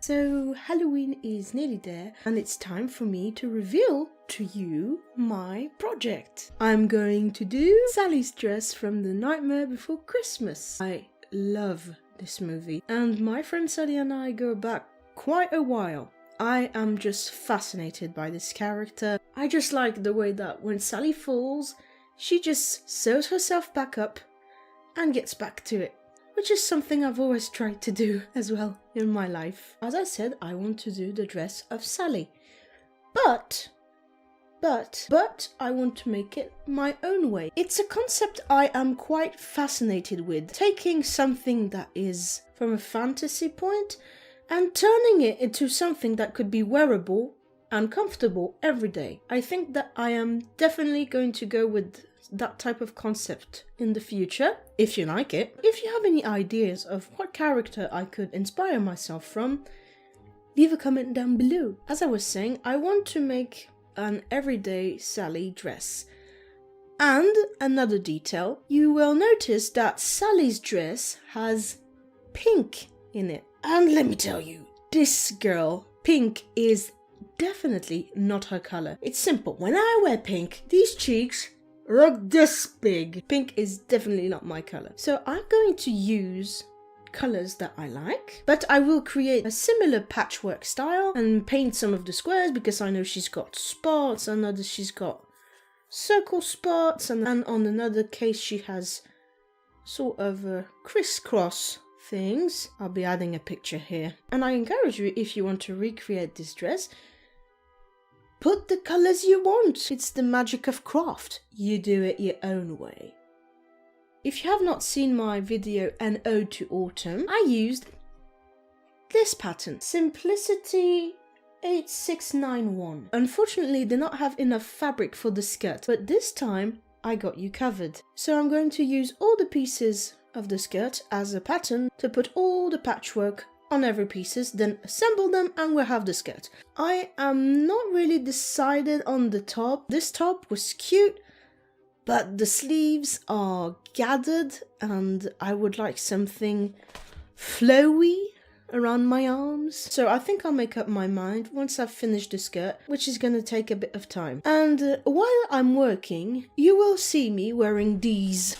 So Halloween is nearly there and it's time for me to reveal to you my project. I'm going to do Sally's dress from The Nightmare Before Christmas. I love this movie and my friend Sally and I go back quite a while. I am just fascinated by this character. I just like the way that when Sally falls, she just sews herself back up and gets back to it, which is something I've always tried to do as well in my life. As I said, I want to do the dress of Sally, but I want to make it my own way. It's a concept I am quite fascinated with, taking something that is from a fantasy point and turning it into something that could be wearable and comfortable every day. I think that I am definitely going to go with that type of concept in the future, if you like it. If you have any ideas of what character I could inspire myself from, leave a comment down below. As I was saying, I want to make an everyday Sally dress. And another detail, you will notice that Sally's dress has pink in it. And let me tell you, this girl, pink is definitely not her color. It's simple. When I wear pink, these cheeks look this big. Pink is definitely not my color. So I'm going to use colors that I like, but I will create a similar patchwork style and paint some of the squares because I know she's got spots, another she's got circle spots, and on another case she has sort of crisscross things. I'll be adding a picture here. And I encourage you, if you want to recreate this dress, put the colours you want. It's the magic of craft. You do it your own way. If you have not seen my video An Ode to Autumn, I used this pattern, Simplicity 8691. Unfortunately, did not have enough fabric for the skirt, but this time I got you covered. So I'm going to use all the pieces of the skirt as a pattern to put all the patchwork on every pieces, then assemble them and we'll have the skirt. I am not really decided on the top. This top was cute, but the sleeves are gathered and I would like something flowy around my arms. So I think I'll make up my mind once I've finished the skirt, which is going to take a bit of time. And while I'm working, you will see me wearing these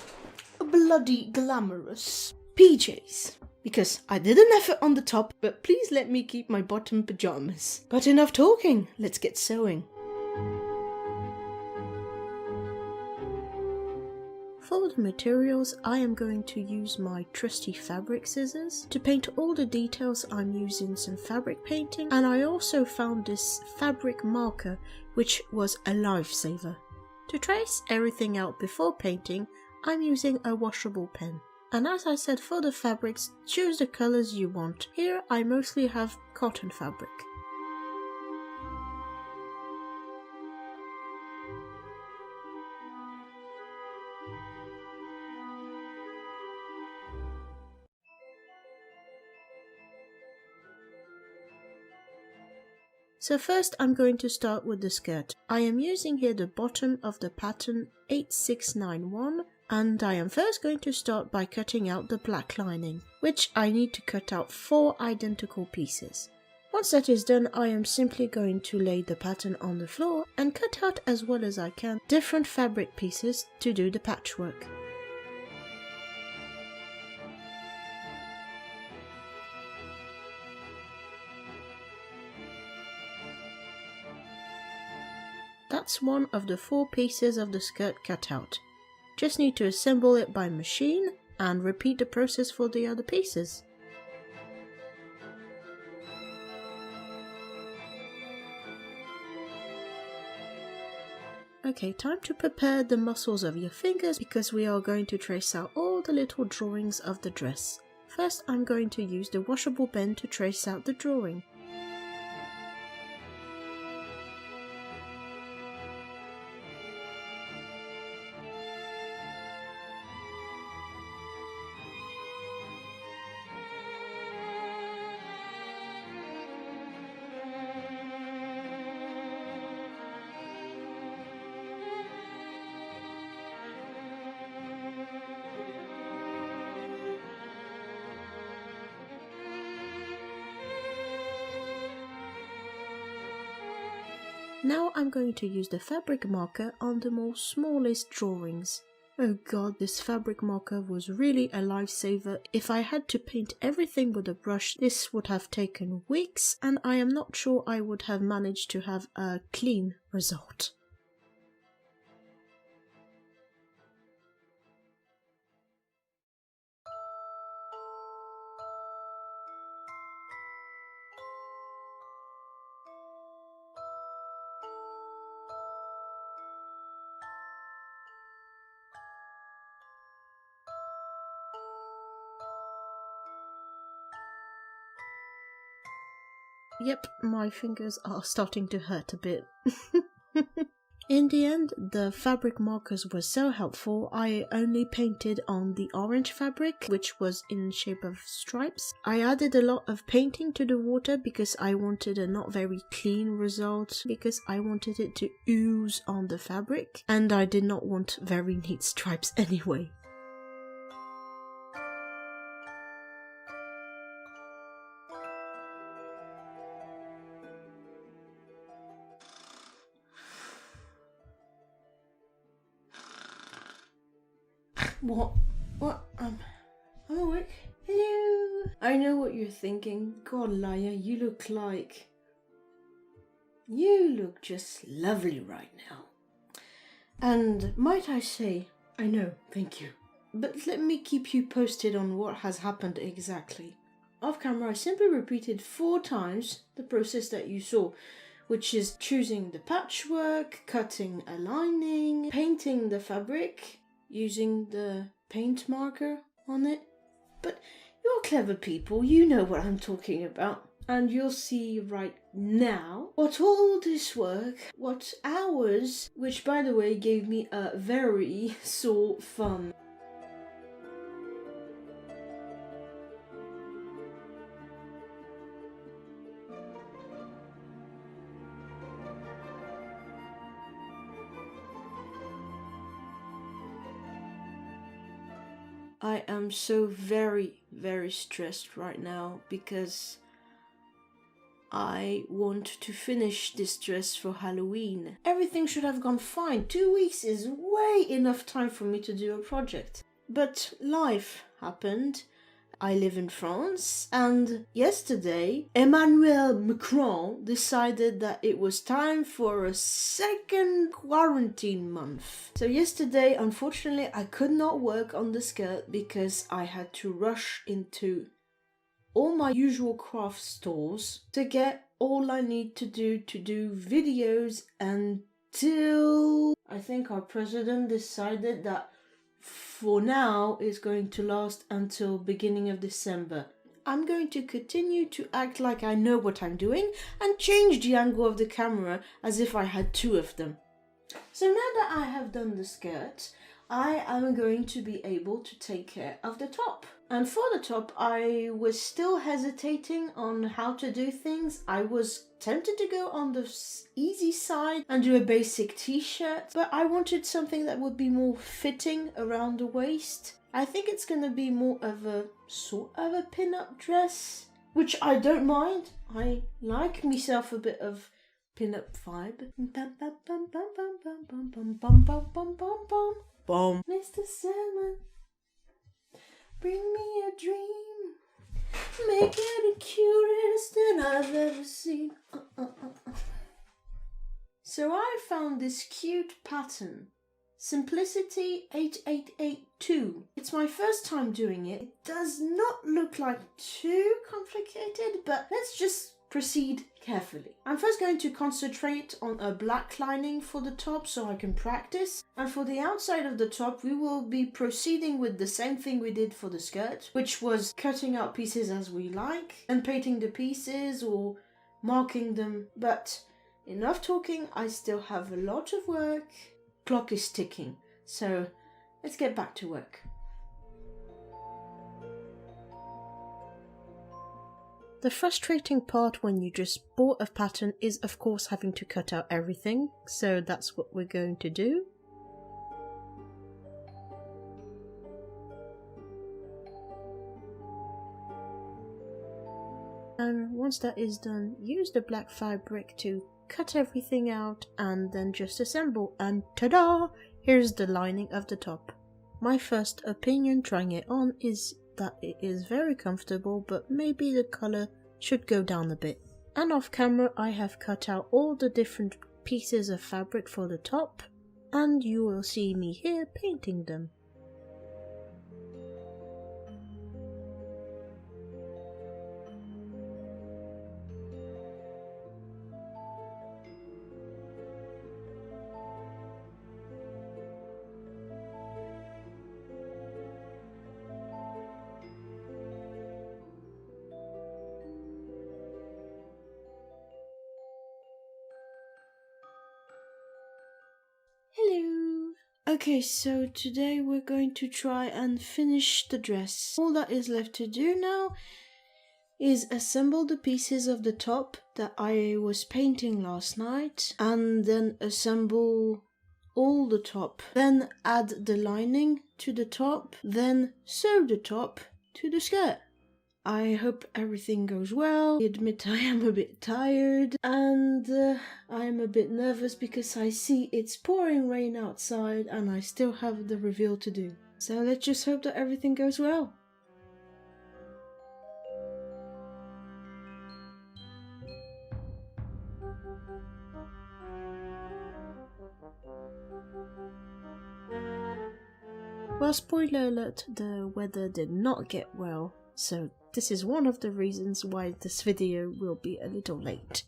bloody glamorous PJs. Because I did an effort on the top, but please let me keep my bottom pajamas. But enough talking, let's get sewing. For the materials, I am going to use my trusty fabric scissors. To paint all the details, I'm using some fabric painting, and I also found this fabric marker, which was a lifesaver. To trace everything out before painting, I'm using a washable pen. And as I said, for the fabrics, choose the colors you want. Here I mostly have cotton fabric. So first I'm going to start with the skirt. I am using here the bottom of the pattern 8691, and I am first going to start by cutting out the black lining, which I need to cut out 4 identical pieces. Once that is done, I am simply going to lay the pattern on the floor and cut out as well as I can different fabric pieces to do the patchwork. That's one of the 4 pieces of the skirt cut out. Just need to assemble it by machine and repeat the process for the other pieces. Okay, time to prepare the muscles of your fingers because we are going to trace out all the little drawings of the dress. First, I'm going to use the washable pen to trace out the drawing. Now I'm going to use the fabric marker on the more smallest drawings. Oh god, this fabric marker was really a lifesaver. If I had to paint everything with a brush, this would have taken weeks, and I am not sure I would have managed to have a clean result. Yep, my fingers are starting to hurt a bit. In the end, the fabric markers were so helpful, I only painted on the orange fabric, which was in shape of stripes. I added a lot of painting to the water because I wanted a not very clean result, because I wanted it to ooze on the fabric, and I did not want very neat stripes anyway. What? I'm awake. Hello. I know what you're thinking. God, Laia, you look just lovely right now. And might I say, I know, thank you. But let me keep you posted on what has happened exactly. Off camera, I simply repeated 4 times the process that you saw, which is choosing the patchwork, cutting a lining, painting the fabric, using the paint marker on it. But you're clever people, you know what I'm talking about. And you'll see right now what all this work, what hours, which by the way gave me a very sore thumb. I am so very stressed right now because I want to finish this dress for Halloween. Everything should have gone fine. 2 weeks is way enough time for me to do a project. But life happened. I live in France, and yesterday Emmanuel Macron decided that it was time for a second quarantine month. So yesterday, unfortunately, I could not work on the skirt because I had to rush into all my usual craft stores to get all I need to do videos until I think our president decided that for now it's going to last until beginning of December. I'm going to continue to act like I know what I'm doing and change the angle of the camera as if I had 2 of them. So now that I have done the skirt, I am going to be able to take care of the top. And for the top, I was still hesitating on how to do things. I was tempted to go on the easy side and do a basic t-shirt, but I wanted something that would be more fitting around the waist. I think it's going to be more of a sort of a pin-up dress, which I don't mind. I like myself a bit of pin-up vibe. Bomb. Mr. Salmon, bring me a dream. Make it the cutest that I've ever seen. So I found this cute pattern. Simplicity 8882. It's my first time doing it. It does not look like too complicated, but let's just proceed carefully. I'm first going to concentrate on a black lining for the top so I can practice. And for the outside of the top, we will be proceeding with the same thing we did for the skirt, which was cutting out pieces as we like and painting the pieces or marking them. But enough talking, I still have a lot of work. Clock is ticking, so let's get back to work. The frustrating part when you just bought a pattern is of course having to cut out everything, so that's what we're going to do. And once that is done, use the black fabric to cut everything out and then just assemble, and ta-da! Here's the lining of the top. My first opinion trying it on is that it is very comfortable, but maybe the color should go down a bit. And off camera I have cut out all the different pieces of fabric for the top, and you will see me here painting them. Hello! Okay, so today we're going to try and finish the dress. All that is left to do now is assemble the pieces of the top that I was painting last night, and then assemble all the top. Then add the lining to the top, then sew the top to the skirt. I hope everything goes well. I admit I am a bit tired, and I'm a bit nervous because I see it's pouring rain outside and I still have the reveal to do. So let's just hope that everything goes well. Well, spoiler alert, the weather did not get well, so this is one of the reasons why this video will be a little late.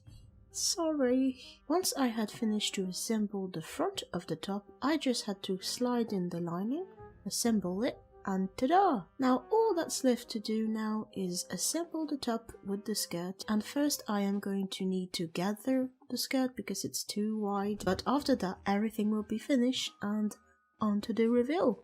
Sorry. Once I had finished to assemble the front of the top, I just had to slide in the lining, assemble it, and ta-da! Now all that's left to do now is assemble the top with the skirt, and first I am going to need to gather the skirt because it's too wide, but after that everything will be finished and on to the reveal.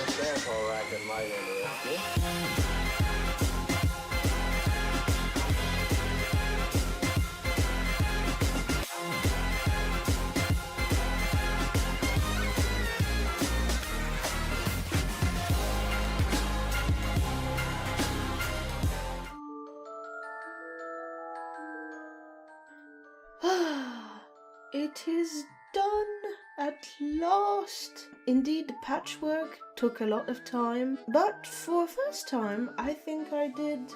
Sample rack in my interest. It is done at last. Indeed, the patchwork took a lot of time, but for a first time, I think I did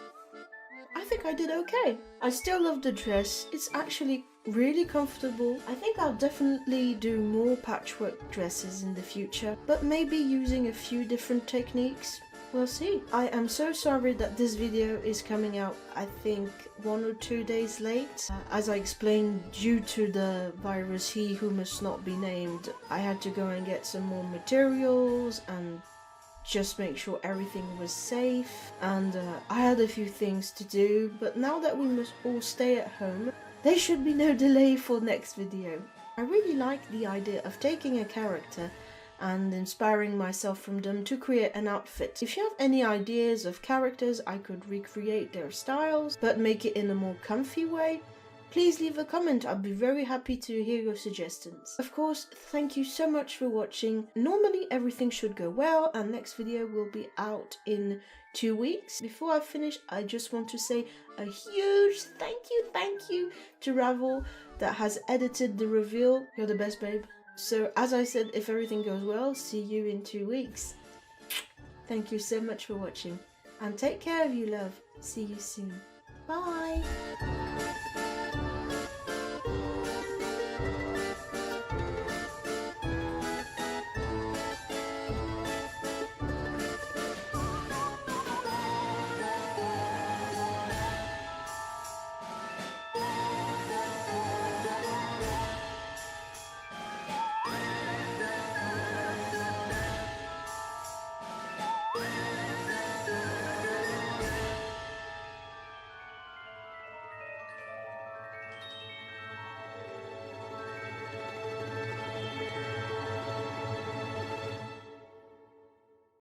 okay. I still love the dress. It's actually really comfortable. I think I'll definitely do more patchwork dresses in the future, but maybe using a few different techniques. We'll see. I am so sorry that this video is coming out, I think, 1 or 2 days late. As I explained, due to the virus He Who Must Not Be Named, I had to go and get some more materials and just make sure everything was safe, and I had a few things to do, but now that we must all stay at home, there should be no delay for next video. I really like the idea of taking a character and inspiring myself from them to create an outfit. If you have any ideas of characters I could recreate their styles but make it in a more comfy way, please leave a comment. I'd be very happy to hear your suggestions. Of course, thank you so much for watching. Normally everything should go well and next video will be out in 2 weeks. Before I finish, I just want to say a huge thank you to Ravel that has edited the reveal. You're the best, babe. So as I said, if everything goes well, see you in 2 weeks. Thank you so much for watching and take care of you, love. See you soon. Bye.